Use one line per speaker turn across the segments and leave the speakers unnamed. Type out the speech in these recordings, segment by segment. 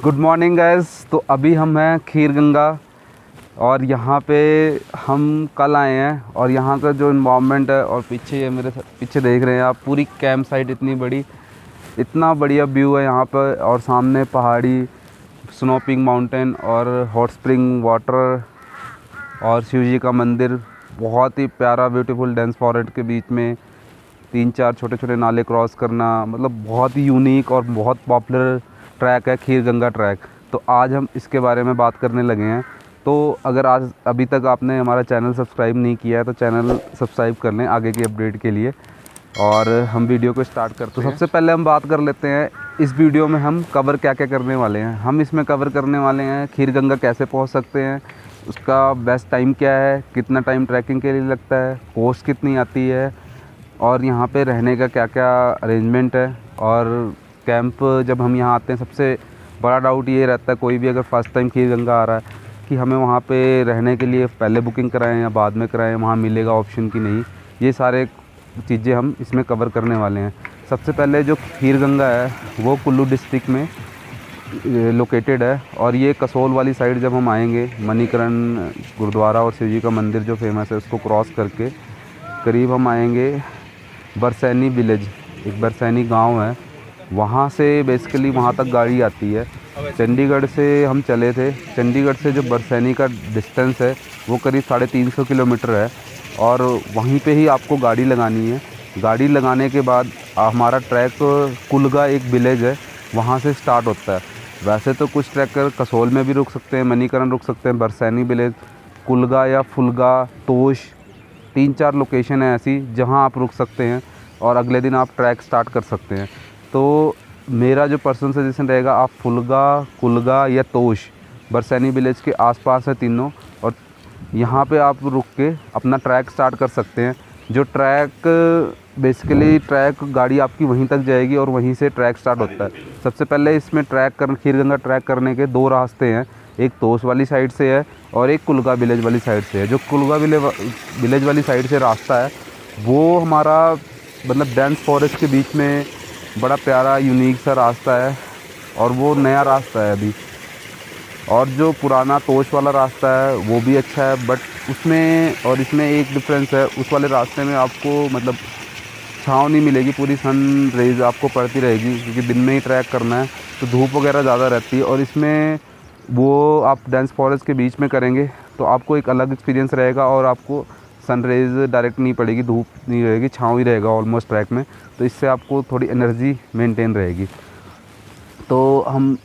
Good morning guys. तो अभी हम हैं खीर गंगा और यहाँ पे हम कल आए हैं और यहाँ का जो इन्वायरमेंट है और पीछे ये मेरे पीछे देख रहे हैं आप, पूरी कैंप साइट इतनी बड़ी, इतना बढ़िया व्यू है यहाँ पर। और सामने पहाड़ी, स्नो पीक माउंटेन और हॉट स्प्रिंग वाटर और शिव जी का मंदिर, बहुत ही प्यारा ब्यूटीफुल डेंस फॉरेस्ट के बीच में 3-4 छोटे छोटे नाले क्रॉस करना, मतलब बहुत ही यूनिक और बहुत पॉपुलर ट्रैक है खीर गंगा ट्रैक। तो आज हम इसके बारे में बात करने लगे हैं। तो अगर आज अभी तक आपने हमारा चैनल सब्सक्राइब नहीं किया है तो चैनल सब्सक्राइब कर लें आगे की अपडेट के लिए। और हम वीडियो को स्टार्ट करते हैं। सबसे पहले हम बात कर लेते हैं इस वीडियो में हम कवर क्या क्या करने वाले हैं। हम इसमें कवर करने वाले हैं खीर गंगा कैसे पहुंच सकते हैं, उसका बेस्ट टाइम क्या है, कितना टाइम ट्रैकिंग के लिए लगता है, कॉस्ट कितनी आती है, और यहाँ पे रहने का क्या क्या अरेंजमेंट है। और कैंप जब हम यहाँ आते हैं, सबसे बड़ा डाउट ये रहता है कोई भी अगर फर्स्ट टाइम खीर गंगा आ रहा है कि हमें वहाँ पे रहने के लिए पहले बुकिंग कराएं या बाद में कराएं, वहाँ मिलेगा ऑप्शन कि नहीं। ये सारे चीज़ें हम इसमें कवर करने वाले हैं। सबसे पहले जो खीर गंगा है वो कुल्लू डिस्ट्रिक्ट में लोकेटेड है और ये कसोल वाली साइड जब हम आएंगे, मणिकरण गुरुद्वारा और शिव जी का मंदिर जो फेमस है उसको क्रॉस करके करीब हम आएंगे बरसैनी विलेज, एक बरसैनी गांव है, वहाँ से बेसिकली वहाँ तक गाड़ी आती है। चंडीगढ़ से हम चले थे, चंडीगढ़ से जो बरसैनी का डिस्टेंस है वो करीब 350 किलोमीटर है और वहीं पे ही आपको गाड़ी लगानी है। गाड़ी लगाने के बाद हमारा ट्रैक कुलगा एक विलेज है वहाँ से स्टार्ट होता है। वैसे तो कुछ ट्रैकर कसोल में भी रुक सकते हैं, मणिकरण रुक सकते हैं, बरसैनी विलेज, कुलगा या फुलगा, तोश, 3-4 लोकेशन है ऐसी जहां आप रुक सकते हैं और अगले दिन आप ट्रैक स्टार्ट कर सकते हैं। तो मेरा जो पर्सनल सजेशन रहेगा, आप फुलगा, कुलगा या तोश, बरसैनी विलेज के आसपास है तीनों, और यहाँ पे आप रुक के अपना ट्रैक स्टार्ट कर सकते हैं। जो ट्रैक बेसिकली ट्रैक गाड़ी आपकी वहीं तक जाएगी और वहीं से ट्रैक स्टार्ट होता है। सबसे पहले इसमें खीर गंगा ट्रैक करने के 2 रास्ते हैं, एक तोश वाली साइड से है और एक कुलगा विलेज वाली साइड से है। जो कुलगा विलेज वाली साइड से रास्ता है वो हमारा मतलब डेंस फॉरेस्ट के बीच में बड़ा प्यारा यूनिक सा रास्ता है और वो नया रास्ता है अभी। और जो पुराना तोश वाला रास्ता है वो भी अच्छा है, बट उसमें और इसमें एक डिफरेंस है, उस वाले रास्ते में आपको मतलब छाँव नहीं मिलेगी, पूरी सन रेज आपको पड़ती रहेगी क्योंकि दिन में ही ट्रैक करना है तो धूप वगैरह ज़्यादा रहती है। और इसमें वो आप डेंस फॉरेस्ट के बीच में करेंगे तो आपको एक अलग एक्सपीरियंस रहेगा और आपको सनरेज़ डायरेक्ट नहीं पड़ेगी, धूप नहीं रहेगी, छाँव ही रहेगा ऑलमोस्ट ट्रैक में, तो इससे आपको थोड़ी एनर्जी मेंटेन रहेगी। तो हम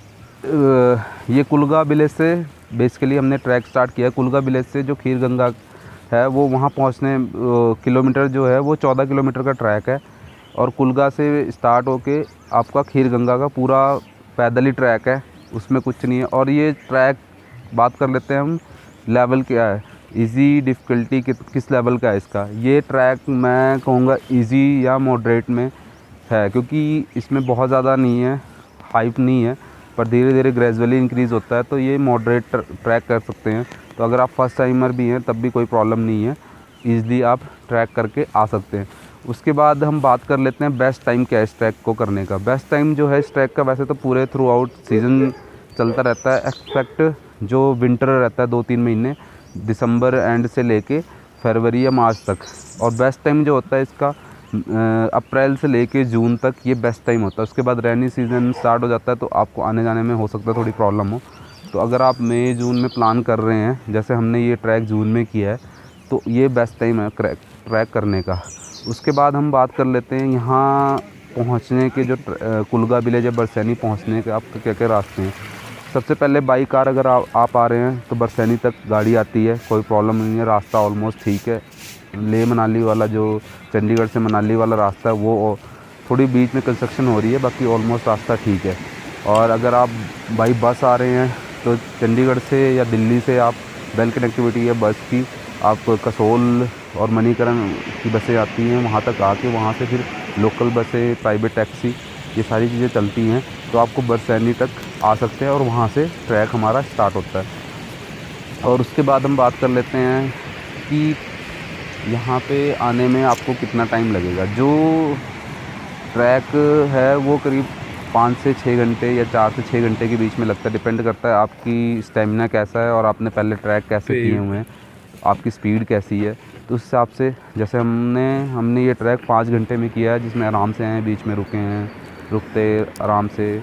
ये कुलगा विलेज से बेसिकली हमने ट्रैक स्टार्ट किया। कुलगा विलेज से जो खीर गंगा है वो वहाँ पहुँचने किलोमीटर जो है वो 14 किलोमीटर का ट्रैक है और कुलगा से स्टार्ट होके आपका खीर गंगा का पूरा पैदल ही ट्रैक है, उसमें कुछ नहीं है। और ये ट्रैक बात कर लेते हैं हम, लेवल क्या है, इजी डिफ़िकल्टी किस लेवल का है इसका। ये ट्रैक मैं कहूँगा इजी या मॉडरेट में है क्योंकि इसमें बहुत ज़्यादा नहीं है, हाइप नहीं है, पर धीरे धीरे ग्रेजुअली इंक्रीज़ होता है, तो ये मॉडरेट ट्रैक कर सकते हैं। तो अगर आप फर्स्ट टाइमर भी हैं तब भी कोई प्रॉब्लम नहीं है, ईज़िली आप ट्रैक करके आ सकते हैं। उसके बाद हम बात कर लेते हैं बेस्ट टाइम क्या है इस ट्रैक को करने का। बेस्ट टाइम जो है इस ट्रैक का, वैसे तो पूरे थ्रू आउट सीज़न चलता रहता है, एक्सपेक्ट जो विंटर रहता है 2-3 महीने, दिसंबर एंड से लेके फरवरी या मार्च तक। और बेस्ट टाइम जो होता है इसका अप्रैल से लेके जून तक, ये बेस्ट टाइम होता है। उसके बाद रेनी सीज़न स्टार्ट हो जाता है तो आपको आने जाने में हो सकता है थोड़ी प्रॉब्लम हो। तो अगर आप मई जून में प्लान कर रहे हैं, जैसे हमने ये ट्रैक जून में किया है, तो ये बेस्ट टाइम है ट्रैक करने का। उसके बाद हम बात कर लेते हैं यहाँ पहुँचने के, जो कुलगा विलेज या बरसैनी पहुँचने के आपके क्या क्या रास्ते हैं। सबसे पहले बाई कार अगर आप आ रहे हैं तो बरसैनी तक गाड़ी आती है, कोई प्रॉब्लम नहीं है, रास्ता ऑलमोस्ट ठीक है। लेह मनाली वाला जो चंडीगढ़ से मनाली वाला रास्ता है वो थोड़ी बीच में कंस्ट्रक्शन हो रही है, बाकी ऑलमोस्ट रास्ता ठीक है। और अगर आप बाई बस आ रहे हैं तो चंडीगढ़ से या दिल्ली से आप वेल कनेक्टिविटी है बस की, आप कसोल और मणिकरण की बसें आती हैं, वहाँ तक आके वहाँ से फिर लोकल बसें, प्राइवेट टैक्सी, ये सारी चीज़ें चलती हैं, तो आपको बरसैनी तक आ सकते हैं और वहाँ से ट्रैक हमारा स्टार्ट होता है। और उसके बाद हम बात कर लेते हैं कि यहाँ पे आने में आपको कितना टाइम लगेगा। जो ट्रैक है वो करीब 5 से 6 घंटे या 4 से 6 घंटे के बीच में लगता है, डिपेंड करता है आपकी स्टेमिना कैसा है और आपने पहले ट्रैक कैसे किए हुए हैं, आपकी स्पीड कैसी है। तो उस हिसाब से जैसे हमने ये ट्रैक 5 घंटे में किया है, जिसमें आराम से आए हैं, बीच में रुके हैं, रुकते आराम से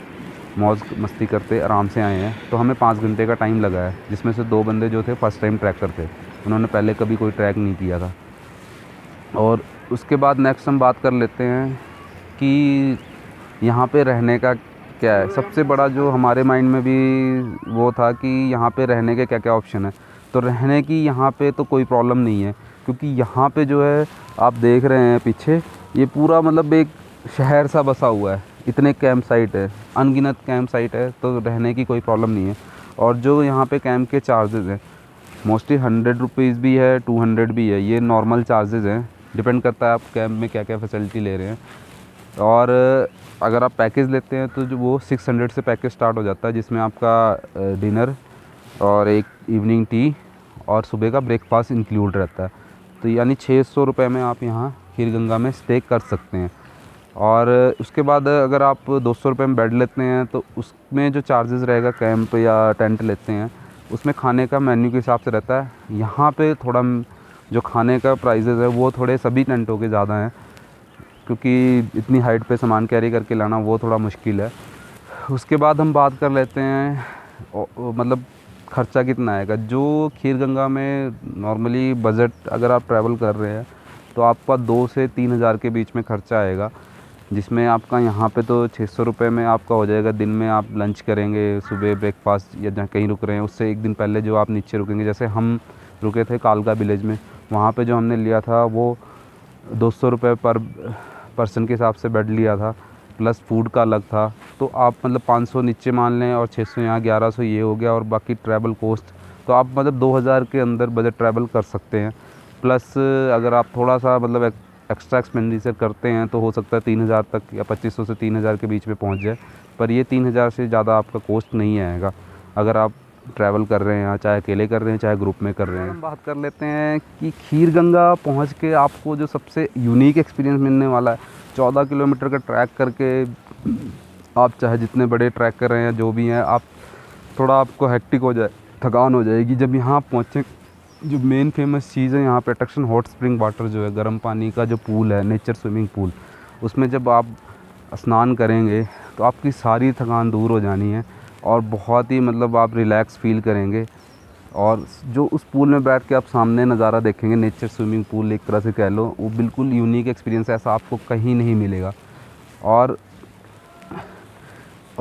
मौज मस्ती करते आराम से आए हैं। तो हमें 5 घंटे का टाइम लगा है, जिसमें से 2 बंदे जो थे फर्स्ट टाइम ट्रैकर थे, उन्होंने पहले कभी कोई ट्रैक नहीं किया था। और उसके बाद नेक्स्ट हम बात कर लेते हैं कि यहाँ पे रहने का क्या है। सबसे बड़ा जो हमारे माइंड में भी वो था कि यहाँ पे रहने के क्या क्या ऑप्शन है। तो रहने की यहाँ पे तो कोई प्रॉब्लम नहीं है, क्योंकि यहाँ पे जो है आप देख रहे हैं पीछे, ये पूरा मतलब एक शहर सा बसा हुआ है, इतने कैंप साइट है, अनगिनत कैंप साइट है, तो रहने की कोई प्रॉब्लम नहीं है। और जो यहाँ पे कैंप के चार्जेज़ हैं मोस्टली 100 रुपीज़ भी है, 200 भी है, ये नॉर्मल चार्जेज़ हैं, डिपेंड करता है आप कैंप में क्या क्या फैसिलिटी ले रहे हैं। और अगर आप पैकेज लेते हैं तो जो वो 600 से पैकेज स्टार्ट हो जाता है, जिसमें आपका डिनर और एक इवनिंग टी और सुबह का ब्रेकफास्ट इंक्लूड रहता है। तो यानी 600 रुपये में आप यहाँ खीरगंगा में स्टे कर सकते हैं। और उसके बाद अगर आप 200 रुपये में बेड लेते हैं तो उसमें जो चार्जेस रहेगा कैंप या टेंट लेते हैं, उसमें खाने का मेन्यू के हिसाब से रहता है। यहाँ पे थोड़ा जो खाने का प्राइजेज़ है वो थोड़े सभी टेंटों के ज़्यादा हैं, क्योंकि इतनी हाइट पे सामान कैरी करके लाना वो थोड़ा मुश्किल है। उसके बाद हम बात कर लेते हैं मतलब ख़र्चा कितना आएगा। जो खीरगंगा में नॉर्मली बजट अगर आप ट्रैवल कर रहे हैं तो आपका 2 से 3 हज़ार के बीच में ख़र्चा आएगा, जिसमें आपका यहाँ पे तो 600 रुपये में आपका हो जाएगा। दिन में आप लंच करेंगे, सुबह ब्रेकफास्ट, या जहाँ कहीं रुक रहे हैं उससे एक दिन पहले जो आप नीचे रुकेंगे, जैसे हम रुके थे कालका विलेज में, वहाँ पे जो हमने लिया था वो 200 रुपये पर पर्सन के हिसाब से बेड लिया था, प्लस फूड का अलग था। तो आप मतलब 500 नीचे मान लें और 600 यहाँ, 1100 ये हो गया, और बाकी ट्रैवल कोस्ट तो आप मतलब 2000 के अंदर बजट ट्रैवल कर सकते हैं। प्लस अगर आप थोड़ा सा मतलब एक्स्ट्रा एक्सपेंडिचर करते हैं तो हो सकता है 3000 तक या 2500 से 3000 के बीच में पहुंच जाए, पर ये 3000 से ज़्यादा आपका कॉस्ट नहीं आएगा अगर आप ट्रैवल कर रहे हैं, चाहे अकेले कर रहे हैं चाहे ग्रुप में कर रहे हैं। हम बात कर लेते हैं कि खीरगंगा पहुंच के आपको जो सबसे यूनिक एक्सपीरियंस मिलने वाला है, 14 किलोमीटर का ट्रैक करके आप चाहे जितने बड़े ट्रैक कर रहे हैं जो भी हैं, आप थोड़ा आपको हेक्टिक हो जाए, थकान हो जाएगी। जब यहाँ पहुँचे, जो मेन फेमस चीज़ है यहाँ पे अट्रैक्शन, हॉट स्प्रिंग वाटर जो है, गर्म पानी का जो पूल है, नेचर स्विमिंग पूल, उसमें जब आप स्नान करेंगे तो आपकी सारी थकान दूर हो जानी है और बहुत ही मतलब आप रिलैक्स फील करेंगे। और जो उस पूल में बैठ के आप सामने नज़ारा देखेंगे, नेचर स्विमिंग पूल एक तरह से कह लो, वो बिल्कुल यूनिक एक्सपीरियंस है, ऐसा आपको कहीं नहीं मिलेगा। और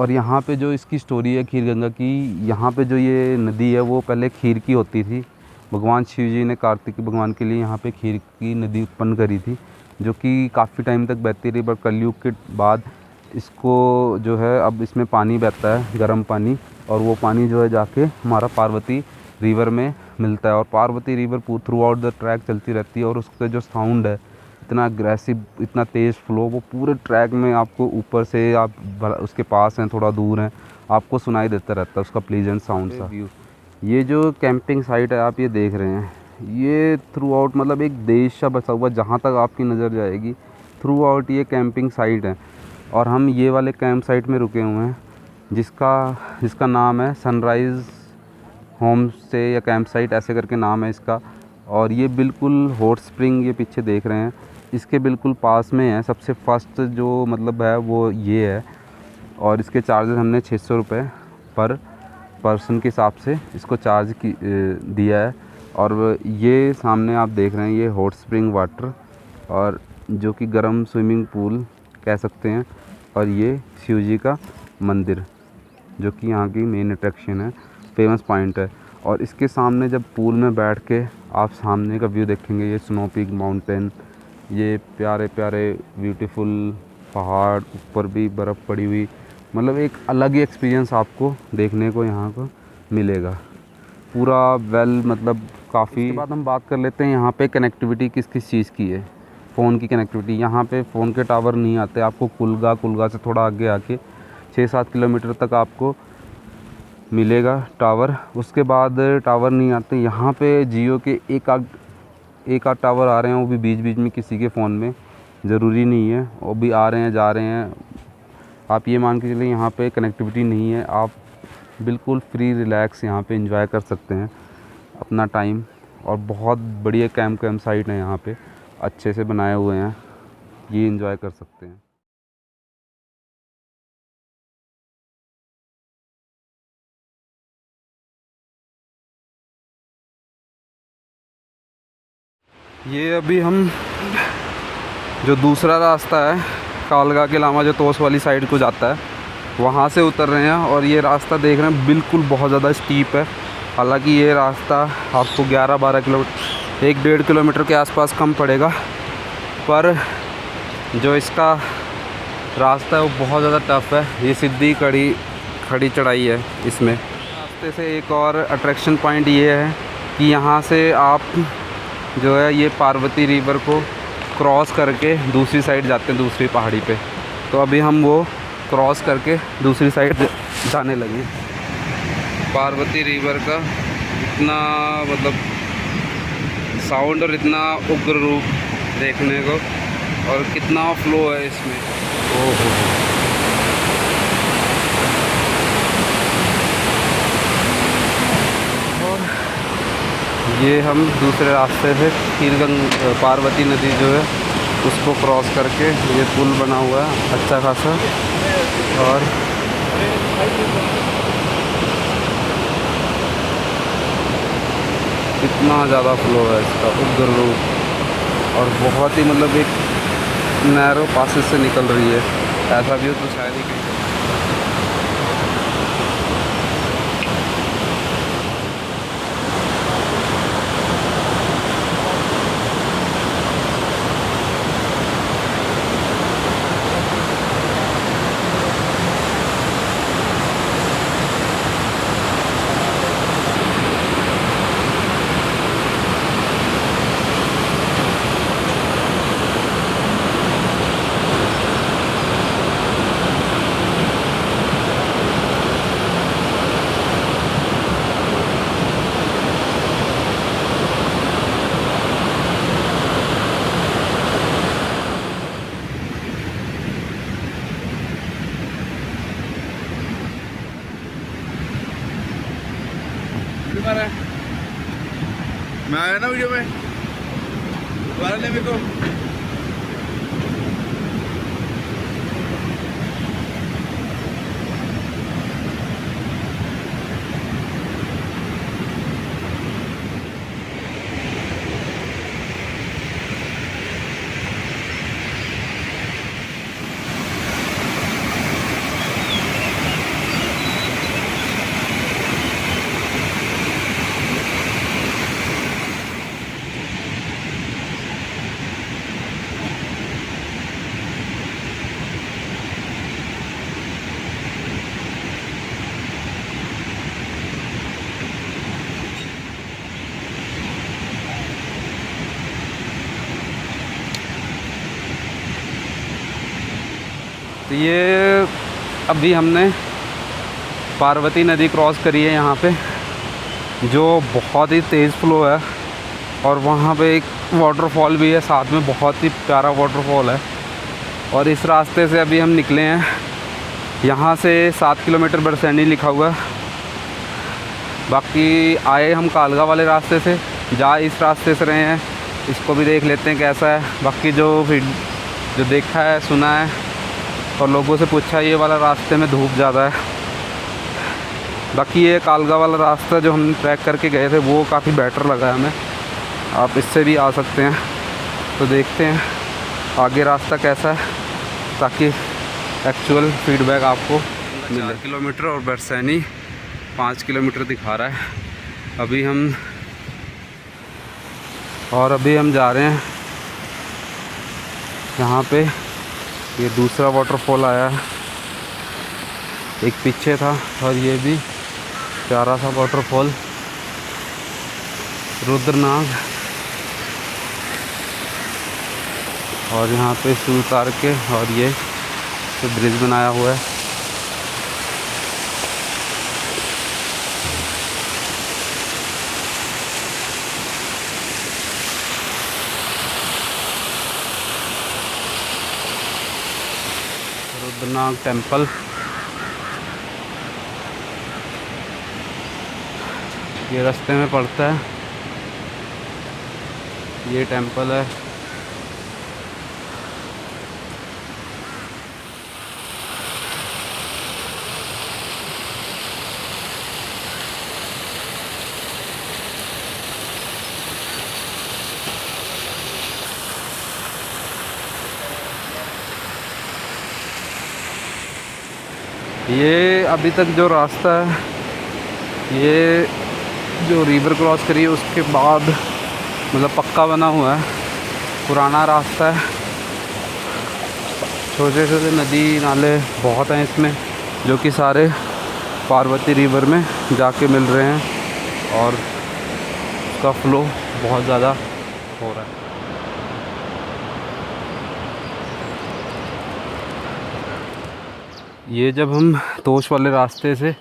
यहाँ पे जो इसकी स्टोरी है खीरगंगा की, यहाँ पे जो ये नदी है वो पहले खीर की होती थी। भगवान शिव जी ने कार्तिक भगवान के लिए यहाँ पे खीर की नदी उत्पन्न करी थी, जो कि काफ़ी टाइम तक बहती रही, पर कलयुग के बाद इसको जो है अब इसमें पानी बहता है, गर्म पानी, और वो पानी जो है जाके हमारा पार्वती रिवर में मिलता है। और Parvati river through out the track चलती रहती है, और उसका जो साउंड है इतना अग्रेसिव, इतना तेज़ फ्लो, वो पूरे ट्रैक में आपको ऊपर से आप उसके पास हैं, थोड़ा दूर हैं, आपको सुनाई देता रहता है उसका प्लीजेंट साउंड सा। ये जो कैंपिंग साइट है आप ये देख रहे हैं, ये थ्रू आउट मतलब एक देश सा बसा हुआ, जहाँ तक आपकी नज़र जाएगी थ्रू आउट ये कैंपिंग साइट है। और हम ये वाले कैंप साइट में रुके हुए हैं, जिसका नाम है सनराइज़ होम स्टे या कैंप साइट, ऐसे करके नाम है इसका। और ये बिल्कुल हॉट स्प्रिंग ये पीछे देख रहे हैं, इसके बिल्कुल पास में है। सबसे फर्स्ट जो मतलब है वो ये है, और इसके चार्जेस हमने 600 रुपये पर पर्सन के हिसाब से इसको चार्ज दिया है। और ये सामने आप देख रहे हैं ये हॉट स्प्रिंग वाटर, और जो कि गर्म स्विमिंग पूल कह सकते हैं। और ये शिव जी का मंदिर जो कि यहाँ की मेन अट्रैक्शन है, फेमस पॉइंट है। और इसके सामने जब पूल में बैठ के आप सामने का व्यू देखेंगे, ये स्नो पीक माउंटेन, ये प्यारे प्यारे ब्यूटीफुल पहाड़, ऊपर भी बर्फ़ पड़ी हुई, मतलब एक अलग ही एक्सपीरियंस आपको देखने को यहाँ को मिलेगा पूरा मतलब काफ़ी। उसके बाद हम बात कर लेते हैं यहाँ पे कनेक्टिविटी किस किस चीज़ की है। फ़ोन की कनेक्टिविटी, यहाँ पे फ़ोन के टावर नहीं आते, आपको कुलगा से थोड़ा आगे आके 6-7 किलोमीटर तक आपको मिलेगा टावर। उसके बाद टावर नहीं आते यहाँ पे। जियो के एक आध टावर आ रहे हैं, वो भी बीच बीच में किसी के फ़ोन में, ज़रूरी नहीं है, वो भी आ रहे हैं जा रहे हैं। आप ये मान के चलिए यहाँ पे कनेक्टिविटी नहीं है, आप बिल्कुल फ्री रिलैक्स यहाँ पे एंजॉय कर सकते हैं अपना टाइम। और बहुत बढ़िया कैंप साइट है यहाँ पे, अच्छे से बनाए हुए हैं, ये एंजॉय कर सकते हैं। ये अभी हम जो दूसरा रास्ता है कालगा के लामा जो तोस वाली साइड को जाता है, वहाँ से उतर रहे हैं। और ये रास्ता देख रहे हैं बिल्कुल बहुत ज़्यादा स्टीप है। हालांकि ये रास्ता आपको 11-12 किलोमीटर 1-1.5 किलोमीटर के आसपास कम पड़ेगा, पर जो इसका रास्ता है वो बहुत ज़्यादा टफ़ है। ये सीधी खड़ी चढ़ाई है। इसमें रास्ते से एक और अट्रैक्शन पॉइंट ये है कि यहाँ से आप जो है ये पार्वती रिवर को क्रॉस करके दूसरी साइड जाते हैं, दूसरी पहाड़ी पे। तो अभी हम वो क्रॉस करके दूसरी साइड जाने लगे। पार्वती रिवर का इतना मतलब साउंड और इतना उग्र रूप देखने को, और कितना फ्लो है इसमें। ओहो, ये हम दूसरे रास्ते से पार्वती नदी जो है उसको क्रॉस करके, ये पुल बना हुआ है अच्छा खासा, और इतना ज़्यादा फ्लो है इसका, उग्र रूप, और बहुत ही मतलब एक नैरो पासेस से निकल रही है। ऐसा भी हो तो शायद ही कहीं।
मैं आया ना वीडियो में, दोबारा ले मेरे को।
तो ये अभी हमने पार्वती नदी क्रॉस करी है यहाँ पे, जो बहुत ही तेज़ फ्लो है, और वहाँ पे एक वाटरफॉल भी है साथ में, बहुत ही प्यारा वाटरफॉल है। और इस रास्ते से अभी हम निकले हैं, यहाँ से 7 किलोमीटर बरसैनी लिखा हुआ है। बाकी आए हम कालगा वाले रास्ते से, जा इस रास्ते से रहे हैं, इसको भी देख लेते हैं कैसा है। बाकी जो देखा है सुना है और लोगों से पूछा, ये वाला रास्ते में धूप ज़्यादा है। बाकी ये कालगा वाला रास्ता जो हम ट्रैक करके गए थे वो काफ़ी बेटर लगा है हमें, आप इससे भी आ सकते हैं। तो देखते हैं आगे रास्ता कैसा है, ताकि एक्चुअल फीडबैक आपको मिले। 4 किलोमीटर और बरसैनी 5 किलोमीटर दिखा रहा है। अभी हम जा रहे हैं यहाँ पे, ये दूसरा वाटरफॉल आया है, एक पीछे था, और ये भी प्यारा सा वाटरफॉल रुद्रनाग। और यहाँ पे इसे उतार के, और ये तो ब्रिज बनाया हुआ है। खतरनाक टेंपल। ये रास्ते में पड़ता है, ये टेंपल है। ये अभी तक जो रास्ता है, ये जो रिवर क्रॉस करी है उसके बाद मतलब पक्का बना हुआ है, पुराना रास्ता है। छोटे छोटे नदी नाले बहुत हैं इसमें, जो कि सारे पार्वती रिवर में जाके मिल रहे हैं और उसका फ्लो बहुत ज़्यादा हो रहा है। ये जब हम तोश वाले रास्ते से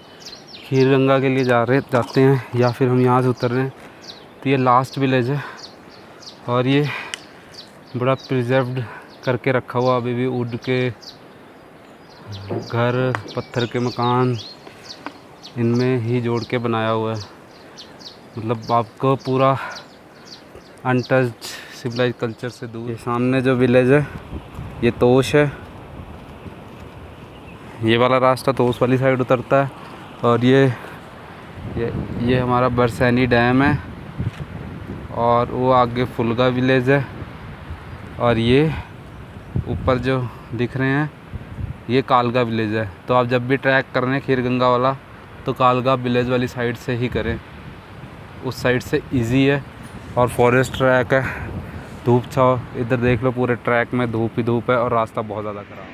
खीरगंगा के लिए जाते हैं या फिर हम यहाँ से उतर रहे हैं, तो ये लास्ट विलेज है और ये बड़ा प्रिजर्व्ड करके रखा हुआ अभी भी। वुड के घर, पत्थर के मकान इनमें ही जोड़ के बनाया हुआ है। मतलब आपको पूरा अनटच्ड सिविलाइज कल्चर से दूर। ये सामने जो विलेज है ये तोश है। ये वाला रास्ता तोश वाली साइड उतरता है और ये हमारा बरसैनी डैम है और वो आगे फुलगा विलेज है और ये ऊपर जो दिख रहे हैं ये कालगा विलेज है। तो आप जब भी ट्रैक कर रहे हैं खीरगंगा वाला तो कालगा विलेज वाली साइड से ही करें, उस साइड से इजी है और फॉरेस्ट ट्रैक है। धूप छाव इधर देख लो, पूरे ट्रैक में धूप ही धूप है और रास्ता बहुत ज़्यादा ख़राब है।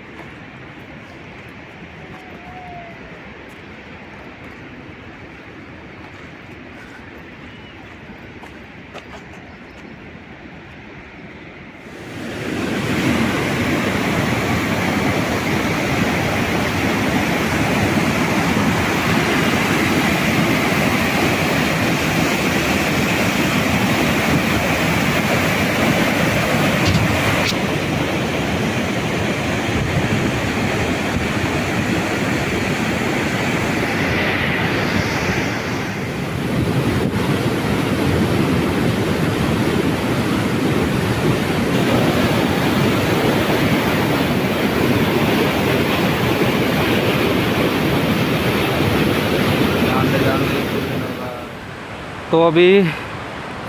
तो अभी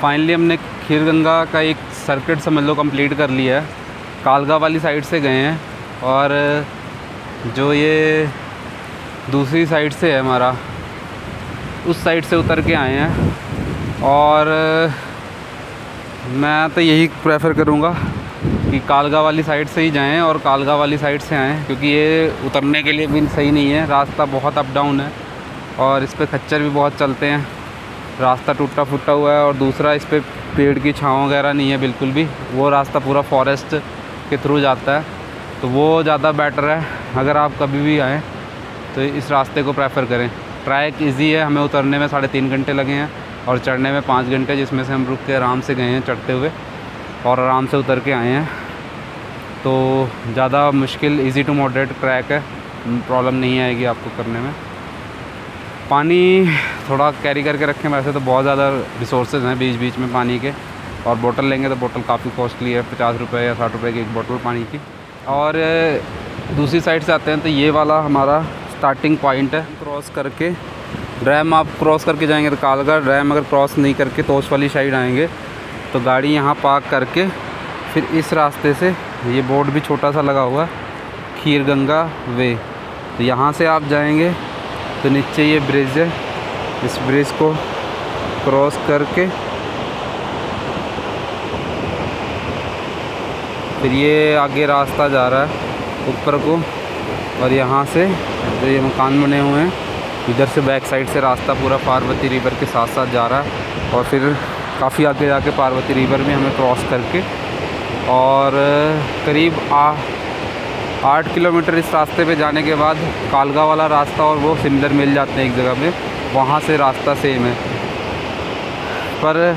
फाइनली हमने खीरगंगा का एक सर्किट समझ लो कंप्लीट कर लिया है। कालगा वाली साइड से गए हैं और जो ये दूसरी साइड से है हमारा, उस साइड से उतर के आए हैं। और मैं तो यही प्रेफर करूँगा कि कालगा वाली साइड से ही जाएं और कालगा वाली साइड से आएँ, क्योंकि ये उतरने के लिए भी सही नहीं है। रास्ता बहुत अप डाउन है और इस पर खच्चर भी बहुत चलते हैं। रास्ता टूटा फूटा हुआ है और दूसरा इस पर पेड़ की छाँव वगैरह नहीं है बिल्कुल भी। वो रास्ता पूरा फॉरेस्ट के थ्रू जाता है, तो वो ज़्यादा बेटर है। अगर आप कभी भी आएँ तो इस रास्ते को प्रेफर करें। ट्रैक इजी है, हमें उतरने में 3.5 घंटे लगे हैं और चढ़ने में 5 घंटे, जिसमें से हम रुक के आराम से गए हैं चढ़ते हुए और आराम से उतर के आए हैं। तो ज़्यादा मुश्किल इजी टू मॉडरेट ट्रैक है, प्रॉब्लम नहीं आएगी आपको करने में। पानी थोड़ा कैरी करके रखें, वैसे तो बहुत ज़्यादा रिसोर्सेज हैं बीच बीच में पानी के, और बोतल लेंगे तो बोतल काफ़ी कॉस्टली है, 50 रुपये या 60 रुपये की एक बोतल पानी की। और दूसरी साइड से आते हैं तो ये वाला हमारा स्टार्टिंग पॉइंट है। क्रॉस करके डैम आप क्रॉस करके जाएंगे तो कालगा डैम, अगर क्रॉस नहीं करके तोश वाली साइड आएंगे तो गाड़ी यहाँ पार्क करके फिर इस रास्ते से, ये बोर्ड भी छोटा सा लगा हुआ है, खीरगंगा वे, तो यहाँ से आप जाएंगे तो नीचे ये ब्रिज है, इस ब्रिज को क्रॉस करके फिर ये आगे रास्ता जा रहा है ऊपर को, और यहाँ से जो ये मकान बने हुए हैं इधर से बैक साइड से रास्ता पूरा पार्वती रिवर के साथ साथ जा रहा है। और फिर काफ़ी आगे जाके पार्वती रिवर में हमें क्रॉस करके और करीब 8 किलोमीटर इस रास्ते पे जाने के बाद कालगा वाला रास्ता और वो सिमिलर मिल जाते हैं एक जगह पे, वहाँ से रास्ता सेम है। पर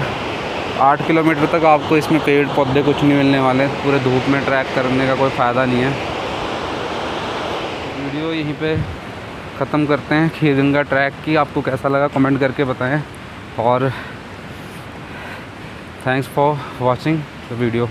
8 किलोमीटर तक आपको इसमें पेड़ पौधे कुछ नहीं मिलने वाले, पूरे धूप में ट्रैक करने का कोई फ़ायदा नहीं है। वीडियो यहीं पे ख़त्म करते हैं खीर गंगा ट्रैक की। आपको कैसा लगा कमेंट करके बताएं और thanks for watching the video.